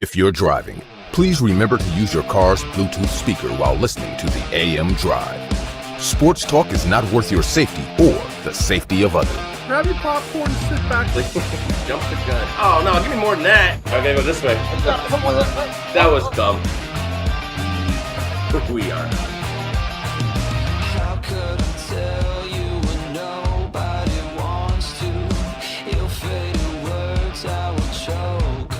If you're driving, please remember to use your car's Bluetooth speaker while listening to the AM Drive. Sports talk is not worth your safety or the safety of others. Grab your popcorn and sit back. Jump the gun. Oh, no, give me more than that. Okay, go this way. That was dumb. We are. How could I tell you when nobody wants to? Your faded words I will choke.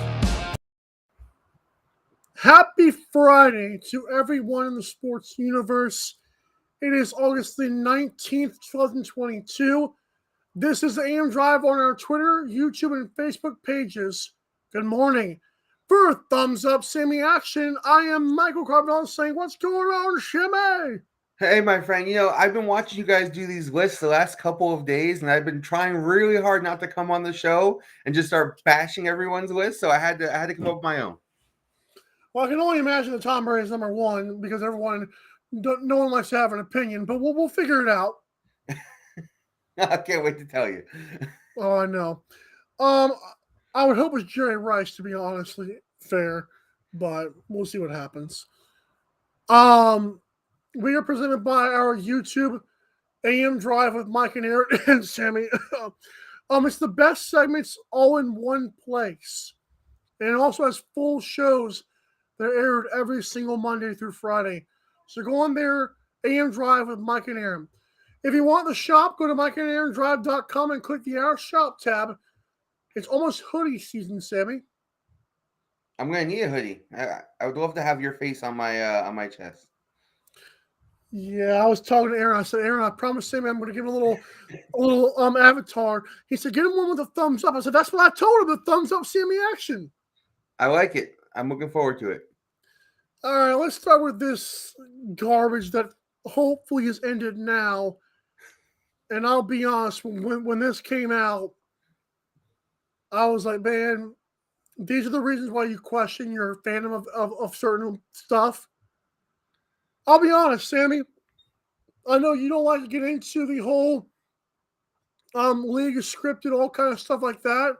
Happy Friday to everyone in the sports universe. It is August the 19th, 2022. This is the AM Drive on our Twitter, YouTube, and Facebook pages. Good morning. For Thumbs Up Sammy Action, I am Michael Carbonell saying, what's going on, Shimmy? Hey, my friend, I've been watching you guys do these lists the last couple of days, and I've been trying really hard not to come on the show and just start bashing everyone's list, so I had to come up with my own. Well, I can only imagine that Tom Brady is number one because no one likes to have an opinion, but we'll figure it out. I can't wait to tell you. Oh, I know. I would hope it's Jerry Rice, to be honestly fair, but we'll see what happens. We are presented by our YouTube AM Drive with Mike and Aaron and Sammy. It's the best segments all in one place, and it also has full shows that are aired every single Monday through Friday. So go on there, AM Drive with Mike and Aaron. If you want the shop, go to mikeandaarondrive.com and click the Our Shop tab. It's almost hoodie season, Sammy. I'm gonna need a hoodie. I would love to have your face on my chest. Yeah, I was talking to Aaron. I said, Aaron, I promised Sammy I'm going to give him a little avatar. He said, get him one with a thumbs up. I said, that's what I told him, the thumbs up Sammy action. I like it. I'm looking forward to it. All right, let's start with this garbage that hopefully has ended now. And I'll be honest, when this came out, I was like, man, these are the reasons why you question your fandom of certain stuff. I'll be honest, Sammy. I know you don't like to get into the whole league is scripted, all kind of stuff like that.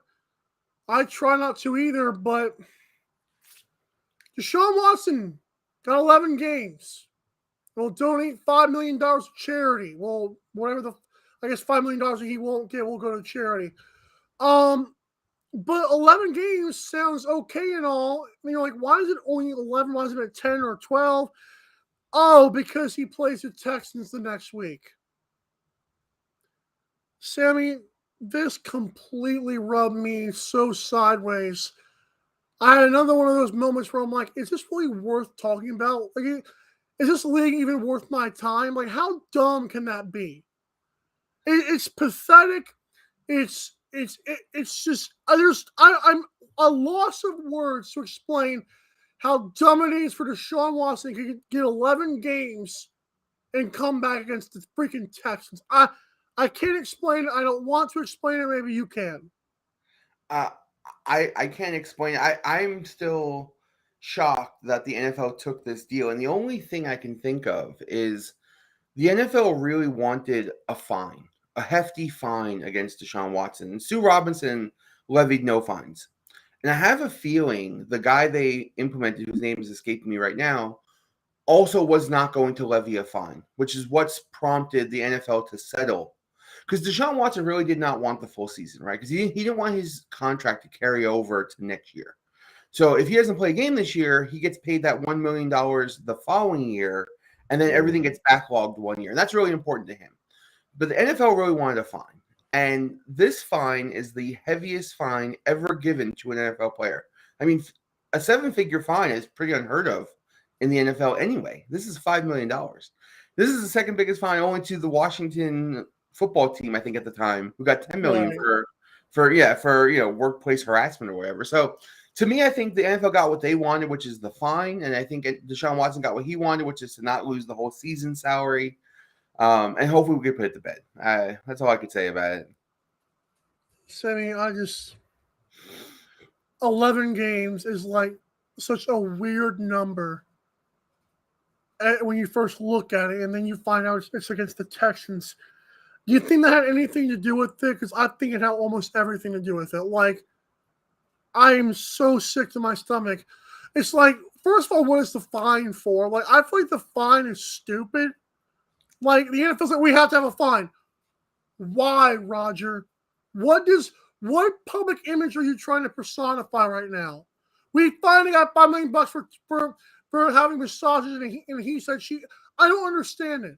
I try not to either, but Deshaun Watson got 11 games. We'll donate $5 million to charity. Well, whatever I guess $5 million he won't get will go to charity. But 11 games sounds okay and all. I mean, you're like, why is it only 11? Why isn't it 10 or 12? Oh, because he plays the Texans the next week. Sammy, this completely rubbed me so sideways. I had another one of those moments where I'm like, is this really worth talking about? Like, is this league even worth my time? Like, how dumb can that be? It's pathetic. It's just I'm a loss of words to explain how dumb it is for Deshaun Watson to get 11 games and come back against the freaking Texans. I can't explain it. I don't want to explain it. Maybe you can. I can't explain it. I'm still shocked that the NFL took this deal. And the only thing I can think of is the NFL really wanted a fine, a hefty fine against Deshaun Watson. And Sue Robinson levied no fines. And I have a feeling the guy they implemented, whose name is escaping me right now, also was not going to levy a fine, which is what's prompted the NFL to settle. Because Deshaun Watson really did not want the full season, right? Because he didn't want his contract to carry over to next year. So if he doesn't play a game this year, he gets paid that $1 million the following year, and then everything gets backlogged 1 year. And that's really important to him. But the NFL really wanted a fine. And this fine is the heaviest fine ever given to an NFL player. I mean, a 7-figure fine is pretty unheard of in the NFL anyway. This is $5 million. This is the second biggest fine only to the Washington football team, I think, at the time, who got $10 million for workplace harassment or whatever. So to me, I think the NFL got what they wanted, which is the fine. And I think Deshaun Watson got what he wanted, which is to not lose the whole season salary. And hopefully we can put it to bed. That's all I could say about it. Sammy, 11 games is like such a weird number when you first look at it, and then you find out it's against the Texans. Do you think that had anything to do with it? Because I think it had almost everything to do with it. Like, I'm so sick to my stomach. It's like, first of all, what is the fine for? Like, I feel like the fine is stupid. Like, the NFL's like, we have to have a fine. Why, Roger? What public image are you trying to personify right now? We finally got $5 million for having massages, and he said she. I don't understand it.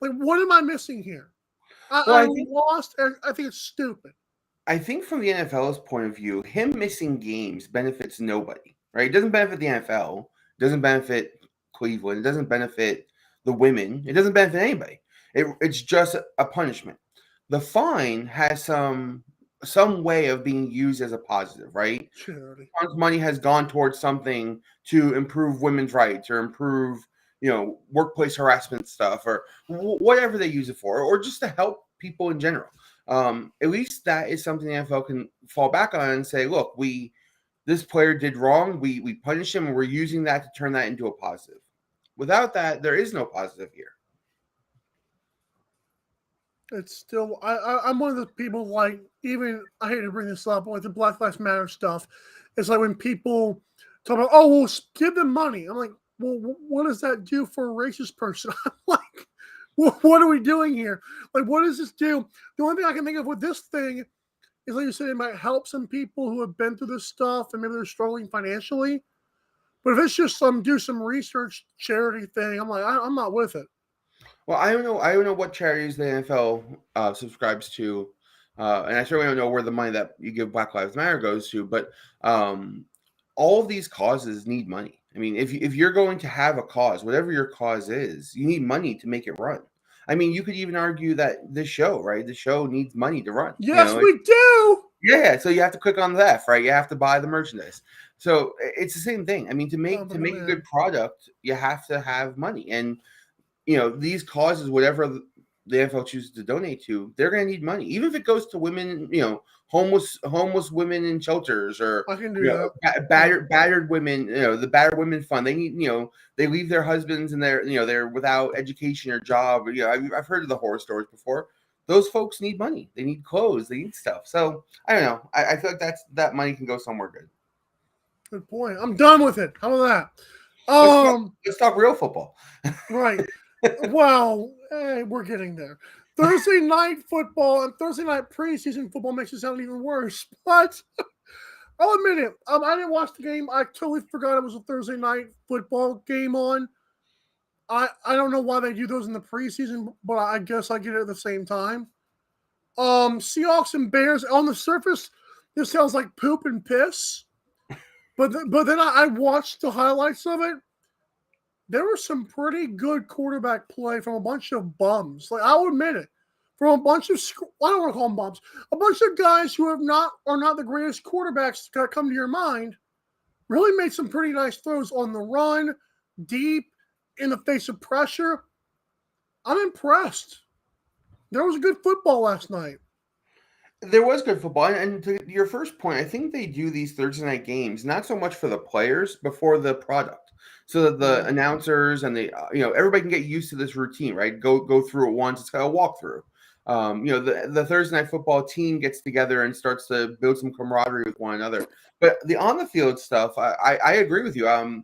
Like, what am I missing here? I'm lost, and I think it's stupid. I think from the NFL's point of view, him missing games benefits nobody, right? It doesn't benefit the NFL. It doesn't benefit Cleveland. It doesn't benefit the women. It doesn't benefit anybody. It's just a punishment. The fine has some way of being used as a positive, right? Charity. Money has gone towards something to improve women's rights or improve, workplace harassment stuff or whatever they use it for, or just to help people in general. At least that is something the NFL can fall back on and say, look, this player did wrong. We punish him and we're using that to turn that into a positive. Without that, there is no positive here. It's still, I'm one of the people, like, even, I hate to bring this up, like the Black Lives Matter stuff. It's like when people talk about, oh, well, give them money. I'm like, well, what does that do for a racist person? I'm like, well, what are we doing here? Like, what does this do? The only thing I can think of with this thing is, like you said, it might help some people who have been through this stuff and maybe they're struggling financially. But if it's just do some research charity thing, I'm like, I'm not with it. Well, I don't know what charities the NFL subscribes to, and I certainly don't know where the money that you give Black Lives Matter goes to. But all of these causes need money. I mean, if you're going to have a cause, whatever your cause is, you need money to make it run. I mean, you could even argue that this show, right? The show needs money to run. Yes, we do. Yeah, so you have to click on the F, right? You have to buy the merchandise. So it's the same thing. I mean, to make a good product, you have to have money. And these causes, whatever the NFL chooses to donate to, they're going to need money, even if it goes to women, homeless women in shelters, or I can do that. Battered women, the Battered Women Fund. They need, they leave their husbands and they're without education or job. I've heard of the horror stories before. Those folks need money. They need clothes. They need stuff. So I don't know. I feel like that money can go somewhere good. Good point. I'm done with it. How about that? Let's talk real football. Right. Well, we're getting there. Thursday night football and Thursday night preseason football makes it sound even worse. But I'll admit it. I didn't watch the game. I totally forgot it was a Thursday night football game on. I don't know why they do those in the preseason, but I guess I get it at the same time. Seahawks and Bears, on the surface, this sounds like poop and piss. But then I watched the highlights of it. There was some pretty good quarterback play from a bunch of bums. Like, I'll admit it. From a bunch of, I don't want to call them bums, a bunch of guys who are not the greatest quarterbacks that come to your mind, really made some pretty nice throws on the run, deep, in the face of pressure. I'm impressed. There was a good football last night. There was good football. And to your first point, I think they do these Thursday night games, not so much for the players, but for the product. So that the announcers and everybody can get used to this routine, right? Go through it once. It's kind of a walkthrough. The Thursday night football team gets together and starts to build some camaraderie with one another. But the on the field stuff, I agree with you.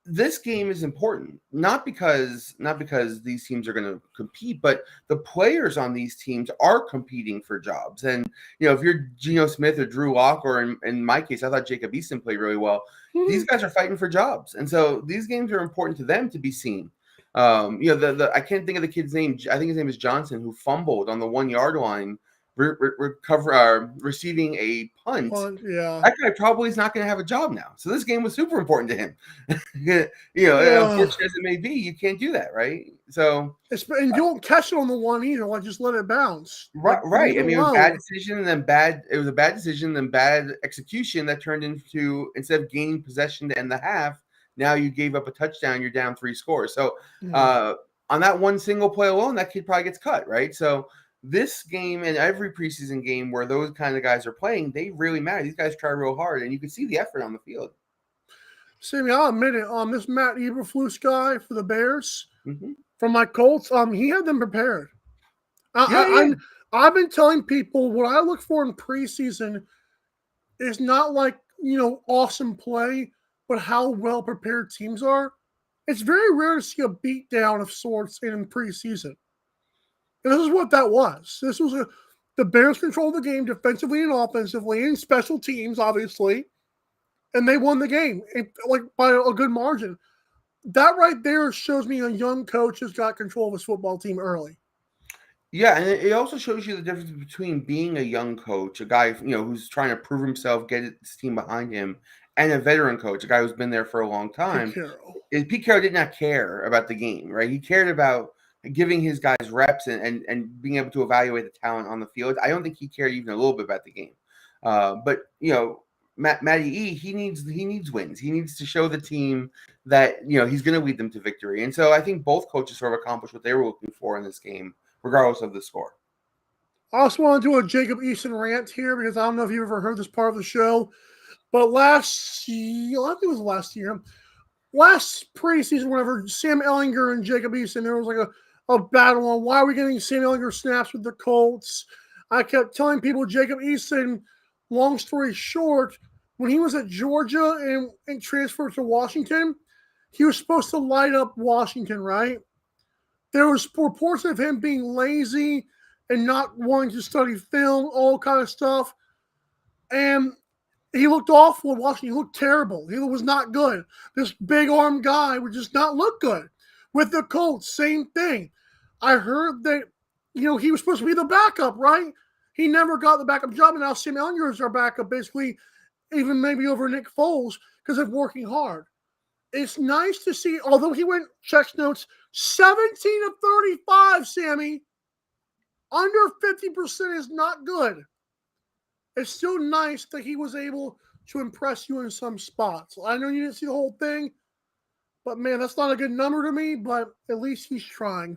This game is important, not because these teams are going to compete, but the players on these teams are competing for jobs. And if you're Geno Smith or Drew Lock, or in my case, I thought Jacob Eason played really well. These guys are fighting for jobs, and so these games are important to them to be seen. I can't think of the kid's name. I think his name is Johnson, who fumbled on the 1 yard line, receiving a punt. Yeah, that guy probably is not going to have a job now. So this game was super important to him. Unfortunate as it may be, you can't do that, right? So, and you won't catch it on the one either. Like, just let it bounce. Right. I mean, it was a bad decision, and then it was a bad decision, then bad execution that turned into, instead of gaining possession to end the half, now you gave up a touchdown. You're down 3 scores. So on that one single play alone, that kid probably gets cut, right? So this game and every preseason game where those kind of guys are playing, they really matter. These guys try real hard, and you can see the effort on the field. Sammy, I'll admit it. This Matt Eberflus guy for the Bears from my Colts, he had them prepared. I've been telling people what I look for in preseason is not like, awesome play, but how well prepared teams are. It's very rare to see a beatdown of sorts in preseason. And this is what that was. This was the Bears controlled the game defensively and offensively and special teams, obviously. And they won the game by a good margin. That right there shows me a young coach has got control of his football team early. Yeah, and it also shows you the difference between being a young coach, a guy who's trying to prove himself, get his team behind him, and a veteran coach, a guy who's been there for a long time. Pete Carroll did not care about the game, right? He cared about giving his guys reps and being able to evaluate the talent on the field. I don't think he cared even a little bit about the game. But Matty E, he needs wins. He needs to show the team that he's going to lead them to victory. And so I think both coaches sort of accomplished what they were looking for in this game, regardless of the score. I also want to do a Jacob Eason rant here because I don't know if you've ever heard this part of the show, but last year, I think it was last year, last preseason, whenever Sam Ehlinger and Jacob Eason, there was like a battle on why are we getting Sam Ehlinger snaps with the Colts. I kept telling people Jacob Eason, long story short, when he was at Georgia and transferred to Washington, he was supposed to light up Washington, right? There was reports of him being lazy and not wanting to study film, all kind of stuff. And he looked awful in Washington. He looked terrible. He was not good. This big arm guy would just not look good. With the Colts, same thing. I heard that, he was supposed to be the backup, right? He never got the backup job, and now Sam Ehlinger is our backup, basically, even maybe over Nick Foles, because of working hard. It's nice to see, although he went, checks notes, 17 of 35, Sammy. Under 50% is not good. It's still nice that he was able to impress you in some spots. I know you didn't see the whole thing, but man, that's not a good number to me, but at least he's trying.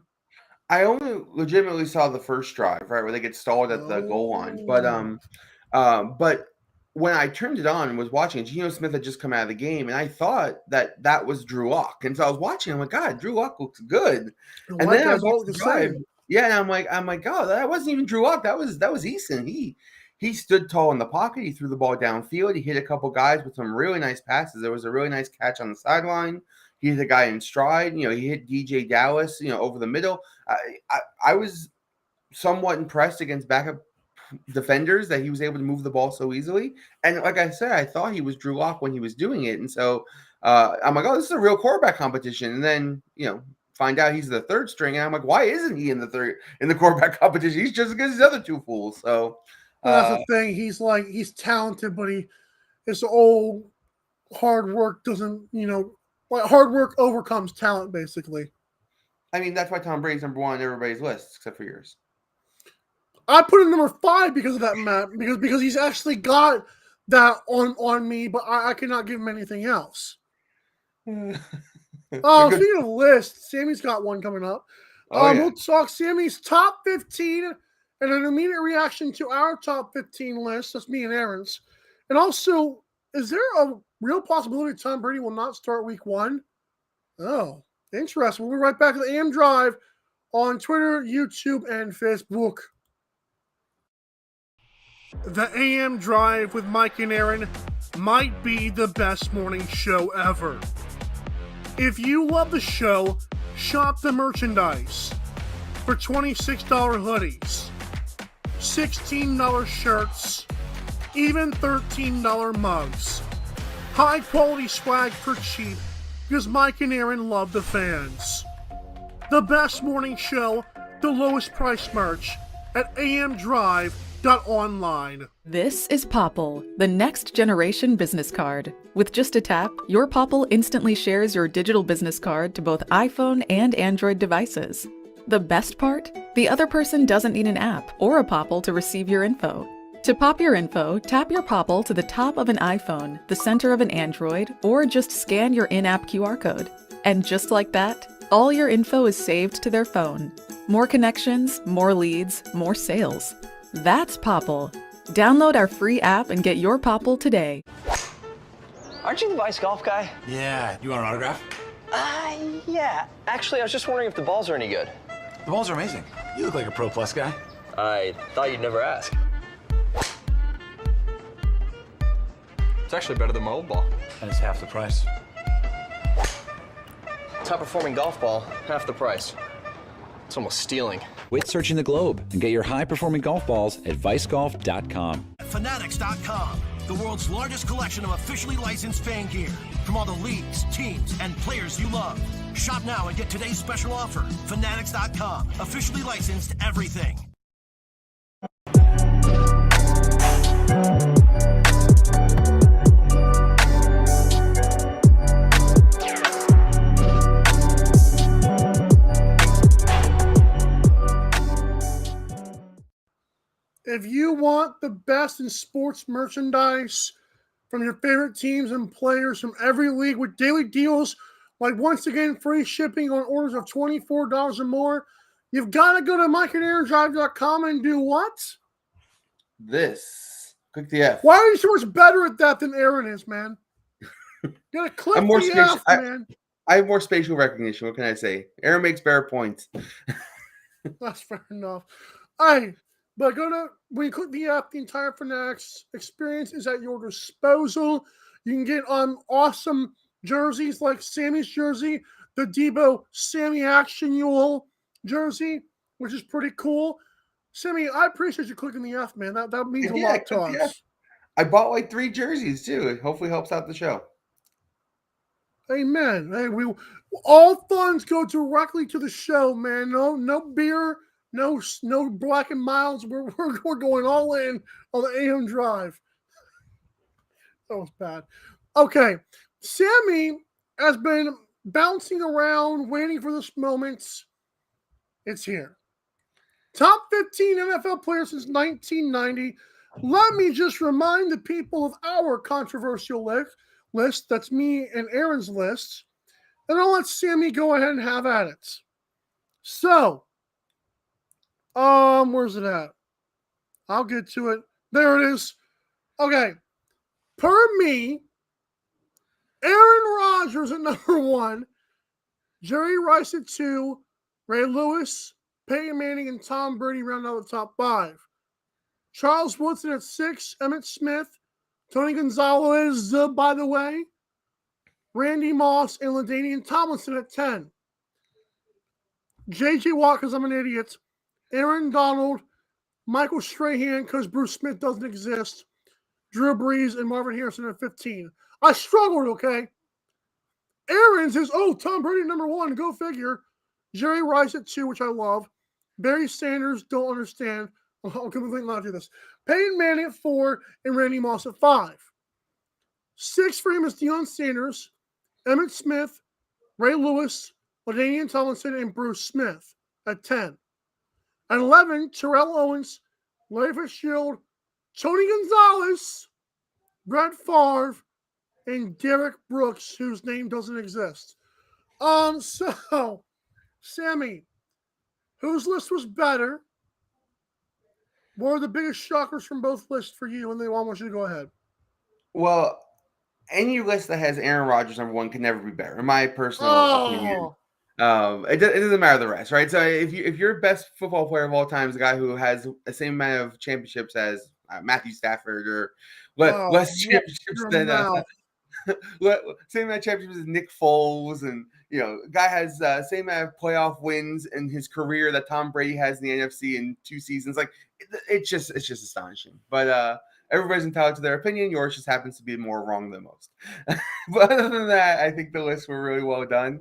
I only legitimately saw the first drive, right, where they get stalled at the goal line. But when I turned it on and was watching, Geno Smith had just come out of the game, and I thought that was Drew Lock. And so I was watching, I'm like, God, Drew Lock looks good. And then I was watching the drive. Yeah, and I'm like, God, that wasn't even Drew Lock. That was Eason. He stood tall in the pocket. He threw the ball downfield. He hit a couple guys with some really nice passes. There was a really nice catch on the sideline. He hit a guy in stride. He hit DJ Dallas, over the middle. I was somewhat impressed against backup defenders that he was able to move the ball so easily. And like I said, I thought he was Drew Lock when he was doing it. And so I'm like, oh, this is a real quarterback competition. And then, find out he's the third string. And I'm like, why isn't he in the quarterback competition? He's just as good as the other two fools. So that's the thing. He's talented, but his old hard work doesn't, hard work overcomes talent, basically. I mean, that's why Tom Brady's number one on everybody's list, except for yours. I put him number 5 because of that, Matt, because he's actually got that on me, but I cannot give him anything else. Speaking of lists, Sammy's got one coming up. Yeah. We'll talk Sammy's top 15 and an immediate reaction to our top 15 list. That's me and Aaron's. And also, is there a real possibility Tom Brady will not start week 1? Oh, interesting. We'll be right back to the AM Drive on Twitter, YouTube, and Facebook. The AM Drive with Mike and Aaron might be the best morning show ever. If you love the show, shop the merchandise for $26 hoodies, $16 shirts, even $13 mugs. High quality swag for cheap because Mike and Aaron love the fans. The best morning show, the lowest price merch at amdrive.online. This is Popple, the next generation business card. With just a tap, your Popple instantly shares your digital business card to both iPhone and Android devices. The best part? The other person doesn't need an app or a Popple to receive your info. To pop your info, tap your Popple to the top of an iPhone, the center of an Android, or just scan your in-app QR code. And just like that, all your info is saved to their phone. More connections, more leads, more sales. That's Popple. Download our free app and get your Popple today. Aren't you the Vice Golf guy? Yeah. You want an autograph? Yeah. Actually, I was just wondering if the balls are any good. The balls are amazing. You look like a Pro Plus guy. I thought you'd never ask. It's actually better than my old ball. And it's half the price. Top performing golf ball, half the price. It's almost stealing. Quit searching the globe and get your high-performing golf balls at vicegolf.com. Fanatics.com, the world's largest collection of officially licensed fan gear from all the leagues, teams, and players you love. Shop now and get today's special offer. Fanatics.com, officially licensed everything. If you want the best in sports merchandise from your favorite teams and players from every league with daily deals, like once again, free shipping on orders of $24 or more, you've got to go to MikeandAaronDrive.com and do what? This. Click the F. Why are you so much better at that than Aaron is, man? You got to click the F, man. I have more spatial recognition. What can I say? Aaron makes better points. That's fair enough. All right. But when you click the app, the entire Fanatics experience is at your disposal. You can get awesome jerseys like Sammy's jersey, the Debo Sammy Action Mule jersey, which is pretty cool. Sammy, I appreciate you clicking the F, man. That means a lot to us. I bought like 3 jerseys too. It hopefully helps out the show. Amen. Hey, all funds go directly to the show, man. No beer. No Black and Miles. We're going all in on the AM Drive. That was bad. Okay. Sammy has been bouncing around, waiting for this moment. It's here. Top 15 NFL players since 1990. Let me just remind the people of our controversial list. That's me and Aaron's list. And I'll let Sammy go ahead and have at it. So, where's it at? I'll get to it. There it is. Okay. Per me, Aaron Rodgers at number 1, Jerry Rice at 2, Ray Lewis, Peyton Manning, and Tom Brady round out the top 5. Charles Woodson at 6, Emmitt Smith, Tony Gonzalez, by the way, Randy Moss, and LaDainian Tomlinson at 10. J.J. Watt, because I'm an idiot, Aaron Donald, Michael Strahan, because Bruce Smith doesn't exist, Drew Brees, and Marvin Harrison at 15. I struggled, okay? Aaron's is, Tom Brady number 1, go figure. Jerry Rice at 2, which I love. Barry Sanders, don't understand. I'll completely not do this. Peyton Manning at 4, and Randy Moss at 5. 6 for him is Deion Sanders, Emmitt Smith, Ray Lewis, LaDainian Tomlinson, and Bruce Smith at 10. At 11, Terrell Owens, Larry Fitzgerald, Tony Gonzalez, Brett Favre, and Derek Brooks, whose name doesn't exist. So, Sammy, whose list was better? What are the biggest shockers from both lists for you? And they all want you to go ahead. Well, any list that has Aaron Rodgers number 1 can never be better, in my personal opinion. It doesn't matter the rest, right? So if your best football player of all time is a guy who has the same amount of championships as Matthew Stafford or less championships than same amount of championships as Nick Foles, and guy has same amount of playoff wins in his career that Tom Brady has in the NFC in 2 seasons. Like it's just astonishing. But everybody's entitled to their opinion. Yours just happens to be more wrong than most. But other than that, I think the lists were really well done.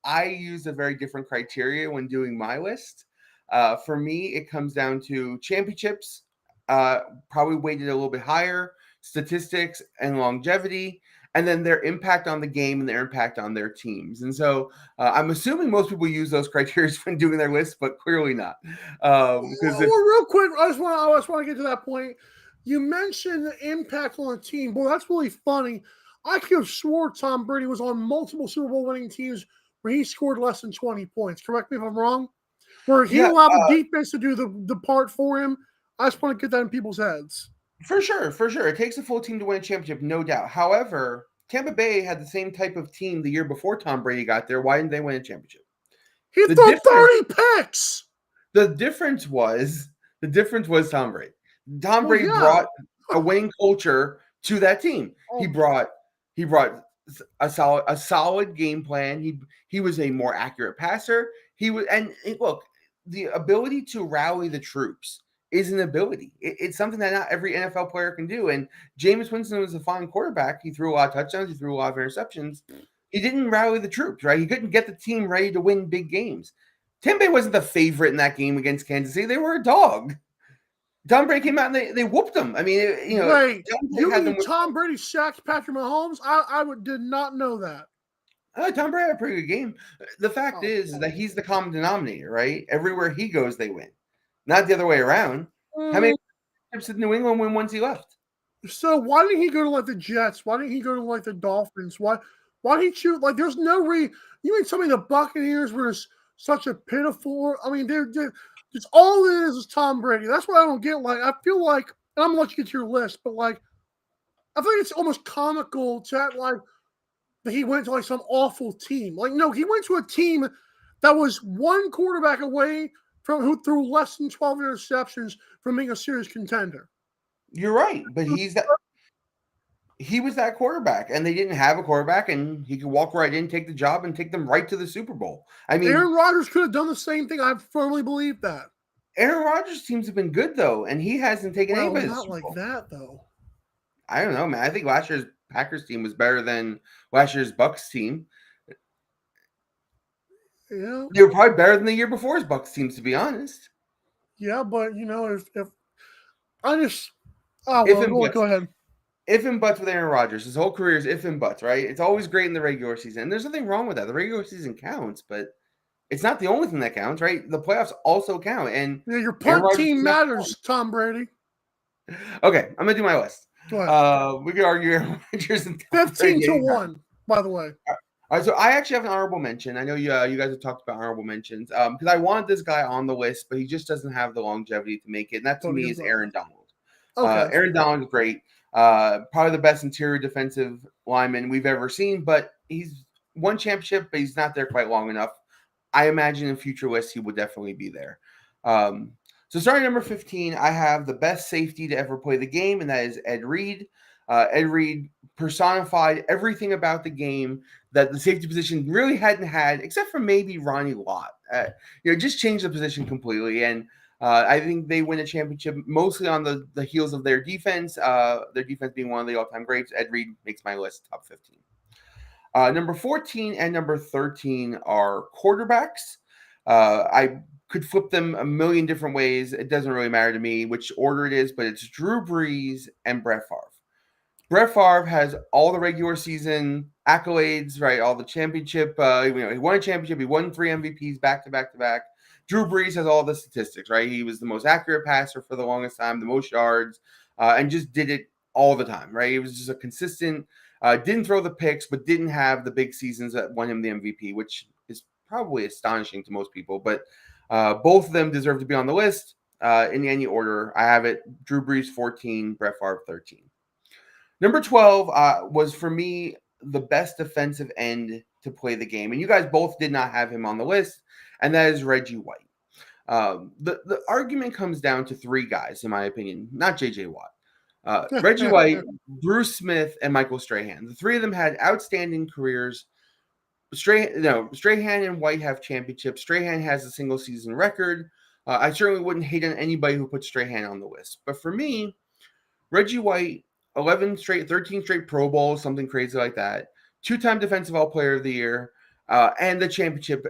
I used a very different criteria when doing my list. For me, it comes down to championships, probably weighted a little bit higher, statistics and longevity, and then their impact on the game and their impact on their teams. And so I'm assuming most people use those criteria when doing their list, but clearly not. Real quick, I just want to get to that point. You mentioned the impact on the team. Boy, that's really funny. I could have swore Tom Brady was on multiple Super Bowl winning teams where he scored less than 20 points. Correct me if I'm wrong. Where he allowed the defense to do the part for him. I just want to get that in people's heads. For sure. It takes a full team to win a championship, no doubt. However, Tampa Bay had the same type of team the year before Tom Brady got there. Why didn't they win a championship? He threw 30 picks. The difference was Tom Brady. Tom Brady yeah. brought a winning culture to that team. He brought a solid game plan. He was a more accurate passer. Look, the ability to rally the troops is an ability. It's something that not every NFL player can do. And Jameis Winston was a fine quarterback. He threw a lot of touchdowns. He threw a lot of interceptions. He didn't rally the troops, right? He couldn't get the team ready to win big games. Tampa Bay wasn't the favorite in that game against Kansas City. They were a dog. Tom Brady came out and they whooped them. I mean, Wait, you mean Tom Brady sacked Patrick Mahomes? I did not know that. Tom Brady had a pretty good game. The fact is that he's the common denominator, right? Everywhere he goes, they win. Not the other way around. How many trips did New England win once he left? So why didn't he go to like the Jets? Why didn't he go to like the Dolphins? Why did he choose? Like, there's no reason. You mean something the Buccaneers were such a pitiful? I mean, they're it's all it is Tom Brady. That's what I don't get. Like, I feel like, and I'm gonna let you get to your list, but like, I think it's almost comical to like that he went to like some awful team. Like, no, he went to a team that was one quarterback away from who threw less than 12 interceptions from being a serious contender. You're right, but he was that quarterback, and they didn't have a quarterback, and he could walk right in, take the job, and take them right to the Super Bowl. I mean, Aaron Rodgers could have done the same thing. I firmly believe that. Aaron Rodgers' teams have been good though, and he hasn't taken anybody. Not like that though. I don't know, man. I think last year's Packers team was better than last year's Bucs team. Yeah, they were probably better than the year before's Bucs teams, to be honest. Yeah, but if I just go ahead. If and buts with Aaron Rodgers. His whole career is if and buts, right? It's always great in the regular season. And there's nothing wrong with that. The regular season counts, but it's not the only thing that counts, right? The playoffs also count. And your punt team matters, Tom Brady. Okay, I'm gonna do my list. Go ahead. We could argue Aaron Rodgers and 15-1, by the way. All right, so I actually have an honorable mention. I know you guys have talked about honorable mentions because I wanted this guy on the list, but he just doesn't have the longevity to make it. And that to me is Aaron Donald. Okay. Aaron Donald is great. Probably the best interior defensive lineman we've ever seen, but he's won championship, but he's not there quite long enough. I imagine in future lists he would definitely be there. So starting number 15, I have the best safety to ever play the game, and that is Ed Reed. Ed Reed personified everything about the game that the safety position really hadn't had, except for maybe Ronnie Lott. Just changed the position completely. And I think they win a championship mostly on the heels of their defense being one of the all-time greats. Ed Reed makes my list top 15. Number 14 and number 13 are quarterbacks. I could flip them a million different ways. It doesn't really matter to me which order it is, but it's Drew Brees and Brett Favre. Brett Favre has all the regular season accolades, right? All the championship. He won a championship. He won 3 MVPs back to back to back. Drew Brees has all the statistics, right? He was the most accurate passer for the longest time, the most yards, and just did it all the time, right? He was just a consistent, didn't throw the picks, but didn't have the big seasons that won him the MVP, which is probably astonishing to most people. But both of them deserve to be on the list in any order. I have it Drew Brees 14, Brett Favre 13. Number 12 was, for me, the best defensive end to play the game. And you guys both did not have him on the list, and that is Reggie White. The argument comes down to 3 guys, in my opinion, not J.J. Watt. Reggie White, Bruce Smith, and Michael Strahan. The 3 of them had outstanding careers. Strahan and White have championships. Strahan has a single-season record. I certainly wouldn't hate on anybody who put Strahan on the list. But for me, Reggie White, 13 straight Pro Bowls, something crazy like that. 2-time Defensive All-Player of the Year, and the championship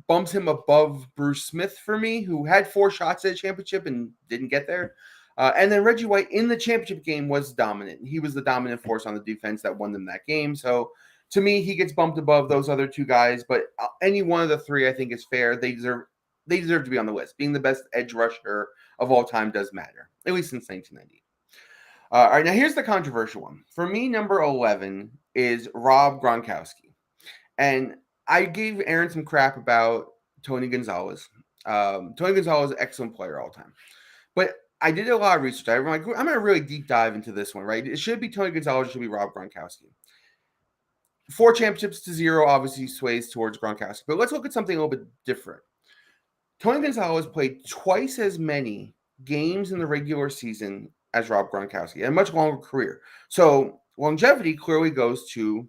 bumps him above Bruce Smith for me, who had 4 shots at a championship and didn't get there. And then Reggie White in the championship game was dominant. He was the dominant force on the defense that won them that game. So to me, he gets bumped above those other 2 guys. But any one of the 3, I think, is fair. They deserve to be on the list. Being the best edge rusher of all time does matter, at least since 1990. All right, now here's the controversial one. For me, number 11 is Rob Gronkowski. And I gave Aaron some crap about Tony Gonzalez. Tony Gonzalez is an excellent player all time. But I did a lot of research. I'm going to really deep dive into this one, right? It should be Tony Gonzalez, it should be Rob Gronkowski. 4 championships to 0 obviously sways towards Gronkowski. But let's look at something a little bit different. Tony Gonzalez played twice as many games in the regular season as Rob Gronkowski, and a much longer career. So longevity clearly goes to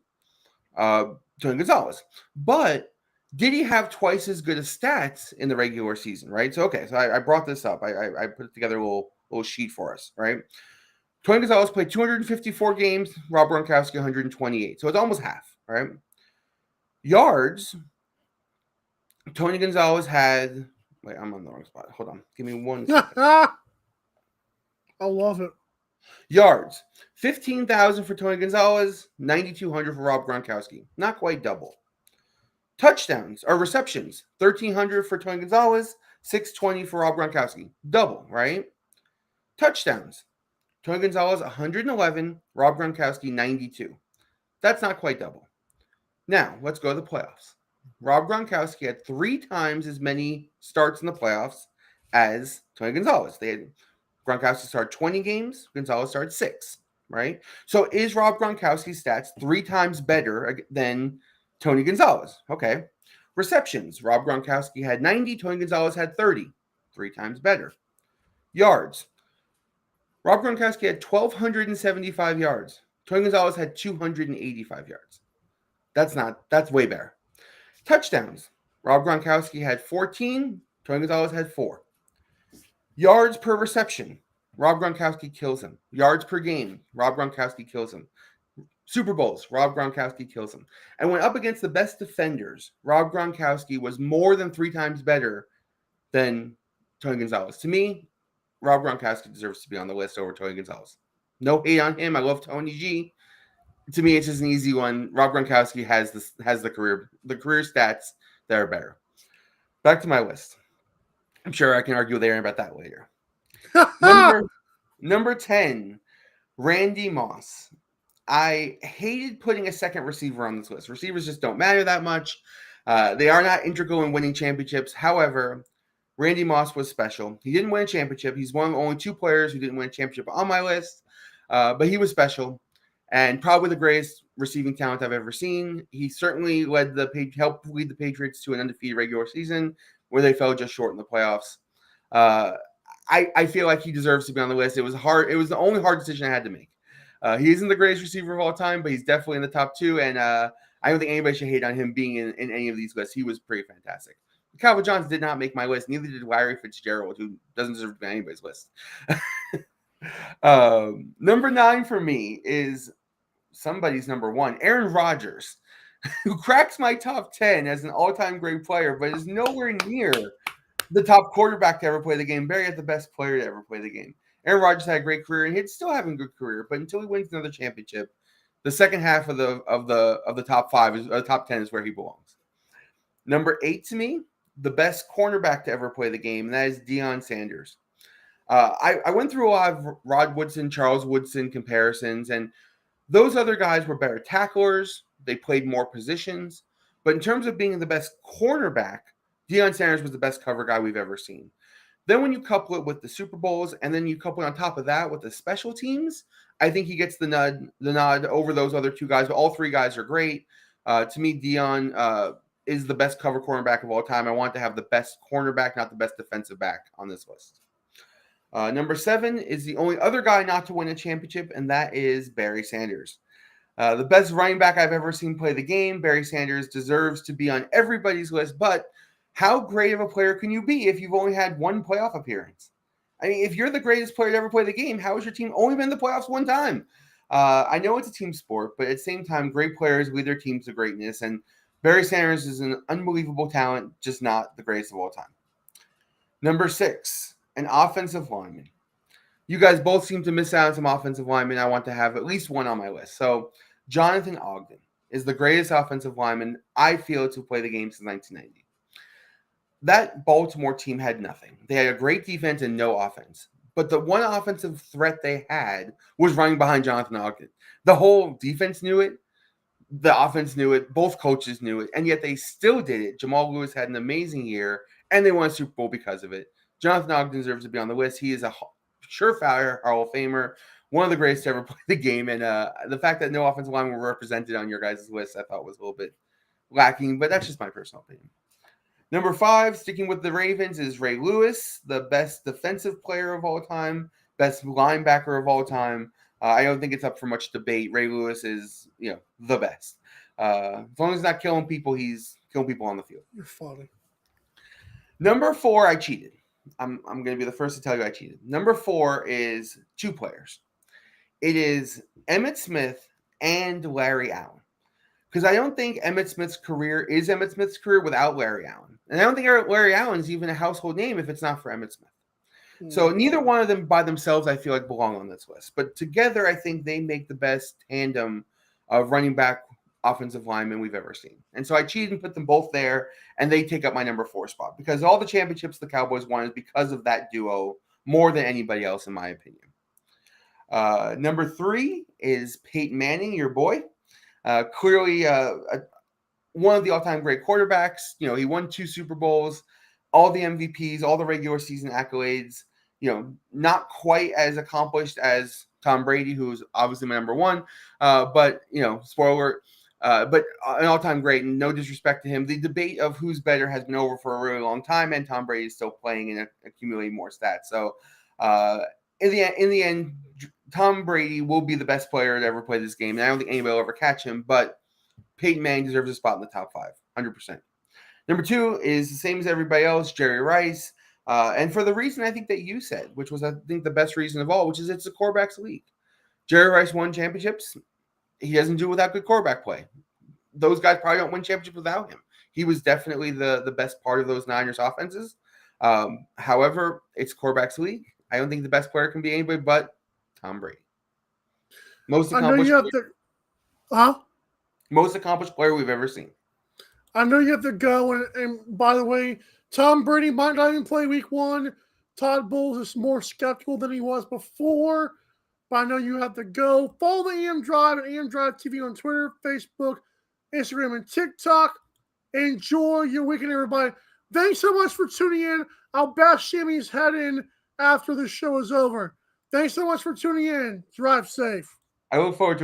Tony Gonzalez. But did he have twice as good of stats in the regular season, right? So, okay, so I brought this up. I put together a little sheet for us, right? Tony Gonzalez played 254 games, Rob Gronkowski 128. So it's almost half, right? Yards, Tony Gonzalez had... Wait, I'm on the wrong spot. Hold on. Give me 1 second. I love it. Yards, 15,000 for Tony Gonzalez, 9,200 for Rob Gronkowski. Not quite double. Touchdowns or receptions, 1,300 for Tony Gonzalez, 620 for Rob Gronkowski. Double, right? Touchdowns, Tony Gonzalez, 111, Rob Gronkowski, 92. That's not quite double. Now, let's go to the playoffs. Rob Gronkowski had 3 times as many starts in the playoffs as Tony Gonzalez. Gronkowski started 20 games, Gonzalez started 6, right? So is Rob Gronkowski's stats 3 times better than Tony Gonzalez? Okay. Receptions, Rob Gronkowski had 90, Tony Gonzalez had 30, 3 times better. Yards, Rob Gronkowski had 1,275 yards. Tony Gonzalez had 285 yards. That's way better. Touchdowns, Rob Gronkowski had 14, Tony Gonzalez had 4. Yards per reception, Rob Gronkowski kills him. Yards per game, Rob Gronkowski kills him. Super Bowls, Rob Gronkowski kills him. And when up against the best defenders, Rob Gronkowski was more than 3 times better than Tony Gonzalez. To me, Rob Gronkowski deserves to be on the list over Tony Gonzalez. No hate on him. I love Tony G. To me, it's just an easy one. Rob Gronkowski has the career stats that are better. Back to my list. I'm sure I can argue with Aaron about that later. Number 10, Randy Moss. I hated putting a second receiver on this list. Receivers just don't matter that much. They are not integral in winning championships. However, Randy Moss was special. He didn't win a championship. He's one of only 2 players who didn't win a championship on my list, but he was special and probably the greatest receiving talent I've ever seen. He certainly helped lead the Patriots to an undefeated regular season where they fell just short in the playoffs. I feel like he deserves to be on the list. It was hard. It was the only hard decision I had to make. He isn't the greatest receiver of all time, but he's definitely in the top 2, and I don't think anybody should hate on him being in any of these lists. He was pretty fantastic. Calvin Johnson did not make my list. Neither did Larry Fitzgerald, who doesn't deserve to be on anybody's list. Number 9 for me is somebody's number 1, Aaron Rodgers, who cracks my top 10 as an all-time great player, but is nowhere near the top quarterback to ever play the game. Barely the best player to ever play the game. Aaron Rodgers had a great career, and he's still having a good career. But until he wins another championship, the second half of the top 5 is top 10 is where he belongs. Number 8 to me, the best cornerback to ever play the game, and that is Deion Sanders. I went through a lot of Rod Woodson, Charles Woodson comparisons, and those other guys were better tacklers. They played more positions. But in terms of being the best cornerback, Deion Sanders was the best cover guy we've ever seen. Then when you couple it with the Super Bowls, and then you couple it on top of that with the special teams, I think he gets the nod over those other 2 guys. But all 3 guys are great. To me, Deion is the best cover cornerback of all time. I want to have the best cornerback, not the best defensive back on this list. Number 7 is the only other guy not to win a championship, and that is Barry Sanders. The best running back I've ever seen play the game. Barry Sanders deserves to be on everybody's list, but how great of a player can you be if you've only had 1 playoff appearance? I mean, if you're the greatest player to ever play the game, how has your team only been in the playoffs 1 time? I know it's a team sport, but at the same time, great players lead their teams to greatness, and Barry Sanders is an unbelievable talent, just not the greatest of all time. Number 6, an offensive lineman. You guys both seem to miss out on some offensive linemen. I want to have at least one on my list. So Jonathan Ogden is the greatest offensive lineman I feel to play the game since 1990. That Baltimore team had nothing. They had a great defense and no offense. But the one offensive threat they had was running behind Jonathan Ogden. The whole defense knew it. The offense knew it. Both coaches knew it. And yet they still did it. Jamal Lewis had an amazing year, and they won a Super Bowl because of it. Jonathan Ogden deserves to be on the list. He is a surefire Hall of Famer. one of the greatest to ever play the game. And the fact that no offensive line were represented on your guys' list, I thought was a little bit lacking, but that's just my personal opinion. Number 5, sticking with the Ravens, is Ray Lewis, the best defensive player of all time, best linebacker of all time. I don't think it's up for much debate. Ray Lewis is, the best. As long as he's not killing people, he's killing people on the field. You're funny. Number 4, I cheated. I'm going to be the first to tell you I cheated. Number 4 is 2 players. It is Emmitt Smith and Larry Allen. Because I don't think Emmitt Smith's career is Emmitt Smith's career without Larry Allen. And I don't think Larry Allen is even a household name if it's not for Emmitt Smith. So neither one of them by themselves, I feel like, belong on this list. But together, I think they make the best tandem of running back offensive linemen we've ever seen. And so I cheated and put them both there, and they take up my number 4 spot. Because all the championships the Cowboys won is because of that duo more than anybody else, in my opinion. Number 3 is Peyton Manning, your boy. Clearly one of the all-time great quarterbacks. He won 2 Super Bowls, all the MVPs, all the regular season accolades. Not quite as accomplished as Tom Brady, who's obviously my number 1. But spoiler alert, but an all-time great, and no disrespect to him. The debate of who's better has been over for a really long time, and Tom Brady is still playing and accumulating more stats. So in the end, Tom Brady will be the best player to ever play this game, and I don't think anybody will ever catch him, but Peyton Manning deserves a spot in the top 5, 100%. Number 2 is the same as everybody else, Jerry Rice, and for the reason I think that you said, which was, I think, the best reason of all, which is it's a quarterback's league. Jerry Rice won championships. He doesn't do it without good quarterback play. Those guys probably don't win championships without him. He was definitely the best part of those Niners offenses. However, it's quarterback's league. I don't think the best player can be anybody but Tom Brady. Most accomplished player we've ever seen. I know you have to go. And by the way, Tom Brady might not even play week 1. Todd Bowles is more skeptical than he was before. But I know you have to go. Follow the EM Drive and EM Drive TV on Twitter, Facebook, Instagram, and TikTok. Enjoy your weekend, everybody. Thanks so much for tuning in. I'll bash Sammy's head in after the show is over. Thanks so much for tuning in. Drive safe. I look forward to it.